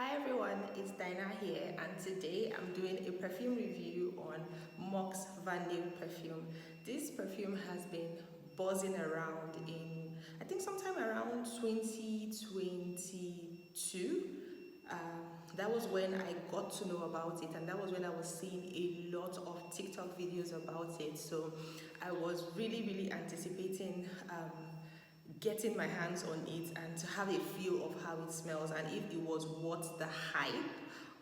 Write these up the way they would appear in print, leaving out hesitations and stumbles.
Hi everyone, it's Dinah here, and today I'm doing a perfume review on Musk Vanille Perfume. This perfume has been buzzing around in, I think sometime around 2022. That was when I got to know about it, and that was when I was seeing a lot of TikTok videos about it. So I was really anticipating getting my hands on it and to have a feel of how it smells and if it was worth the hype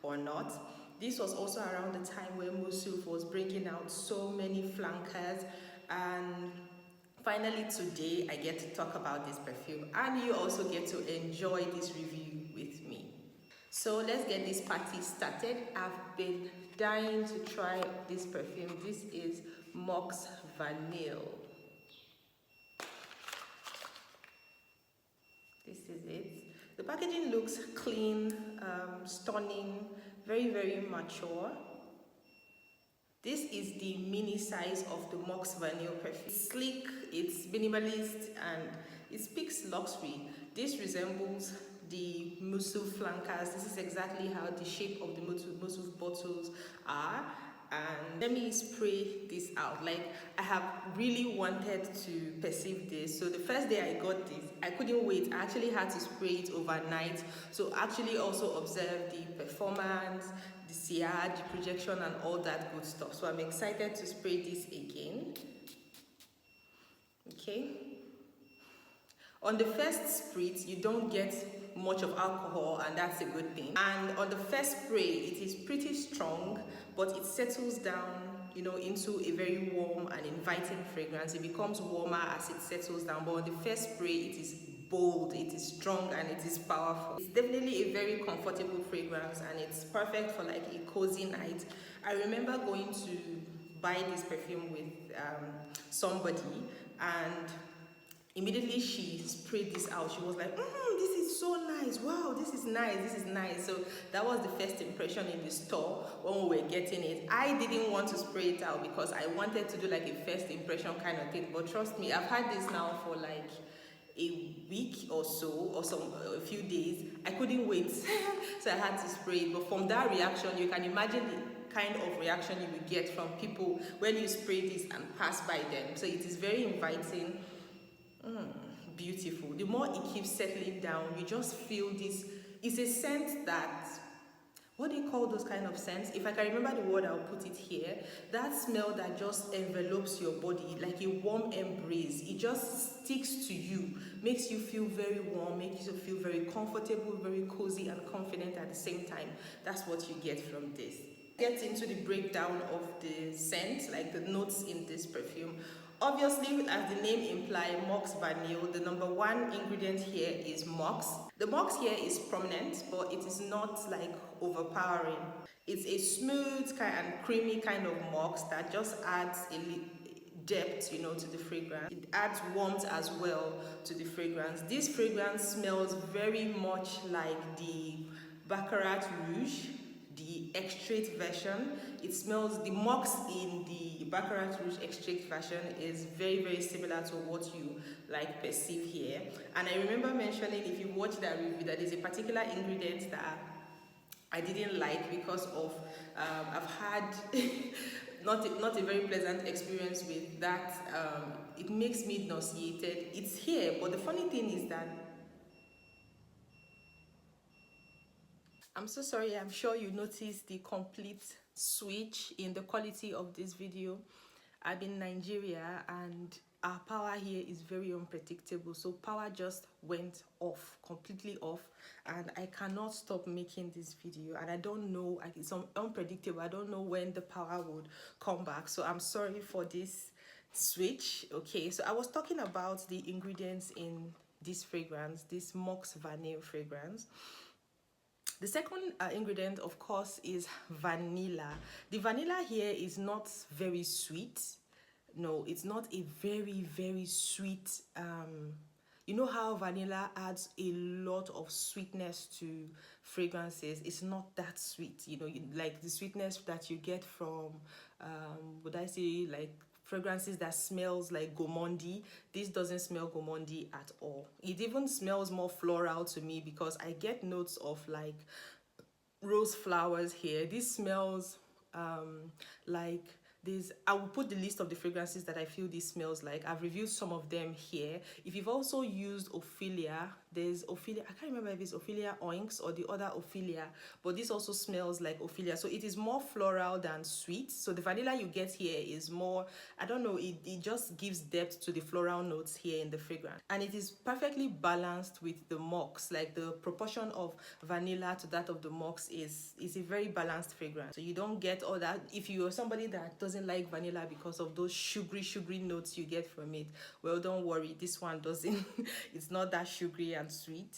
or not. This was also around the time when Musuf was bringing out so many flankers, and finally today I get to talk about this perfume and you also get to enjoy this review with me. So let's get this party started. I've been dying to try this perfume. This is Musk Vanille. This is it. The packaging looks clean, stunning, very mature. This is the mini size of the Musk Vanille perfume. It's sleek, it's minimalist, and it speaks luxury. This resembles the Musuf flankers. This is exactly how the shape of the Musuf bottles are. And let me spray this out. Like, I have really wanted to perceive this. So the first day I got this, I couldn't wait. I actually had to spray it overnight. So actually also observe the performance, the sillage, the projection, and all that good stuff. So I'm excited to spray this again. Okay. On the first spritz, you don't get much of alcohol, and that's a good thing. And on the first spray, it is pretty strong, but it settles down, into a very warm and inviting fragrance. It becomes warmer as it settles down, but on the first spray, it is bold, it is strong, and it is powerful. It's definitely a very comfortable fragrance, and it's perfect for like a cozy night. I remember going to buy this perfume with somebody, and immediately she sprayed this out. She was like, this is so nice. Wow, this is nice. So that was the first impression in the store when we were getting it. I didn't want to spray it out because I wanted to do like a first impression kind of thing. But trust me, I've had this now for like a week or so, or a few days. I couldn't wait. So I had to spray it. But from that reaction, you can imagine the kind of reaction you will get from people when you spray this and pass by them. So it is very inviting. Beautiful. The more it keeps settling down, you just feel this. It's a scent that, what do you call those kind of scents? If I can remember the word, I'll put it here. That smell that just envelopes your body like a warm embrace. It just sticks to you, makes you feel very warm, makes you feel very comfortable, very cozy and confident at the same time. That's what you get from this. Get into the breakdown of the scent, like the notes in this perfume. Obviously, as the name implies, Musk Vanille, the number one ingredient here is musk. The musk here is prominent, but it is not like overpowering. It's a smooth and creamy kind of musk that just adds a depth, to the fragrance. It adds warmth as well to the fragrance. This fragrance smells very much like the Baccarat Rouge, the extract version. It smells, the musk in the Baccarat Rouge extract version is very similar to what you like perceive here. And I remember mentioning, if you watch that review, that there's a particular ingredient that I didn't like because of I've had not a very pleasant experience with that. It makes me nauseated. It's here, but the funny thing is that I'm so sorry, I'm sure you noticed the complete switch in the quality of this video. I'm in Nigeria and our power here is very unpredictable. So power just went off, completely off, and I cannot stop making this video. And I don't know, it's unpredictable. I don't know when the power would come back. So I'm sorry for this switch. Okay, so I was talking about the ingredients in this fragrance, this Musk Vanille fragrance. The second ingredient, of course, is vanilla. The vanilla here is not very sweet. No, it's not a very sweet. You know how vanilla adds a lot of sweetness to fragrances? It's not that sweet. Like the sweetness that you get from, would I say, like fragrances that smells like gourmandy. This doesn't smell gourmandy at all. It even smells more floral to me because I get notes of like rose flowers here. This smells like this. I will put the list of the fragrances that I feel this smells like. I've reviewed some of them here. If you've also used Ophelia, there's Ophelia, I can't remember if it's Ophelia Oinks or the other Ophelia, but this also smells like Ophelia. So it is more floral than sweet. So the vanilla you get here is more, I don't know, it just gives depth to the floral notes here in the fragrance. And it is perfectly balanced with the musk. Like the proportion of vanilla to that of the musk is a very balanced fragrance. So you don't get all that. If you're somebody that doesn't like vanilla because of those sugary notes you get from it, well, don't worry, this one doesn't. It's not that sugary and sweet.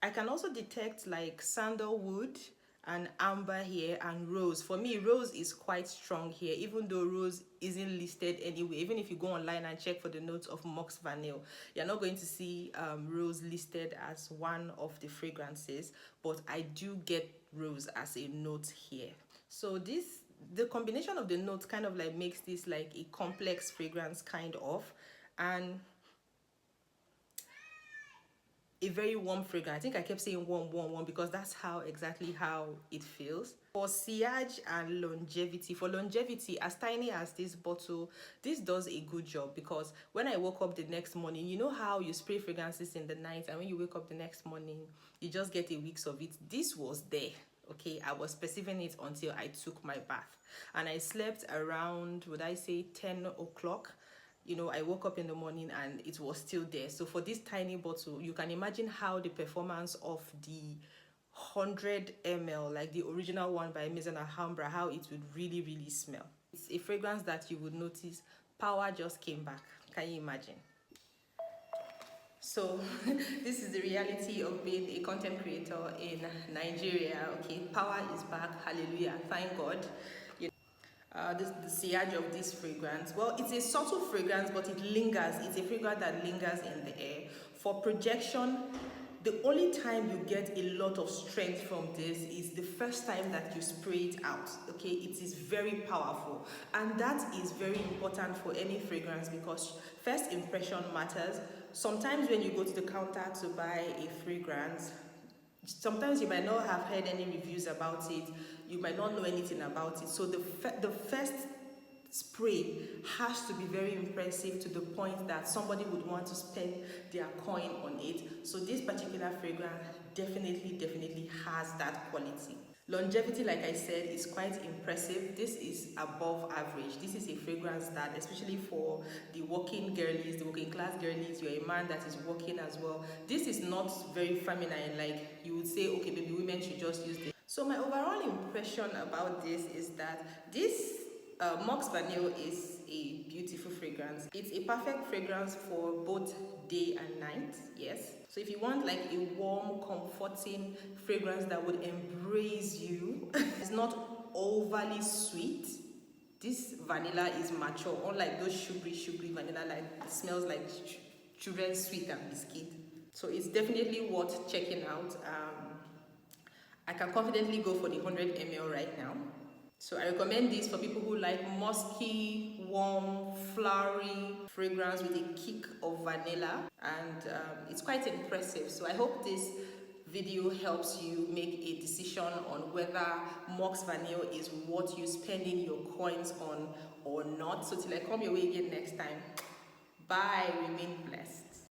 I can also detect like sandalwood and amber here and rose. For me, rose is quite strong here, even though rose isn't listed anywhere. Even if you go online and check for the notes of Musk Vanille, you're not going to see rose listed as one of the fragrances, but I do get rose as a note here. So the combination of the notes kind of like makes this like a complex fragrance kind of, and a very warm fragrance. I think I kept saying warm because that's how it feels. For sillage and longevity, as tiny as this bottle, this does a good job, because when I woke up the next morning, you know how you spray fragrances in the night and when you wake up the next morning you just get a whiff of it. This was there. Okay, I was perceiving it until I took my bath, and I slept around, would I say 10 o'clock. You know, I woke up in the morning and it was still there. So for this tiny bottle, you can imagine how the performance of the 100 ml, like the original one by Maison Alhambra, how it would really smell. It's a fragrance that you would notice power just came back. Can you imagine? So this is the reality of being a content creator in Nigeria. Okay, power is back. Hallelujah. Thank God. The sillage of this fragrance, well, it's a subtle fragrance, but it lingers. It's a fragrance that lingers in the air. For projection, the only time you get a lot of strength from this is the first time that you spray it out. Okay, it is very powerful, and that is very important for any fragrance, because first impression matters. Sometimes when you go to the counter to buy a fragrance, sometimes you might not have heard any reviews about it, you might not know anything about it. So the first spray has to be very impressive, to the point that somebody would want to spend their coin on it. So this particular fragrance definitely has that quality. Longevity, like I said, is quite impressive. This is above average. This is a fragrance that, especially for the working girlies, the working class girlies, you're a man that is working as well, this is not very feminine. Like you would say, okay, maybe women should just use this. So my overall impression about this is that this Musk Vanille is a beautiful fragrance. It's a perfect fragrance for both day and night, yes. So if you want like a warm, comforting fragrance that would embrace you, it's not overly sweet. This vanilla is mature, unlike those sugary vanilla, like it smells like children's sweet and biscuit. So it's definitely worth checking out. I can confidently go for the 100 ml right now. So I recommend this for people who like musky, warm, flowery fragrance with a kick of vanilla, and it's quite impressive. So I hope this video helps you make a decision on whether Musk Vanille is worth you spending your coins on or not. So till I come your way again next time, bye, remain blessed.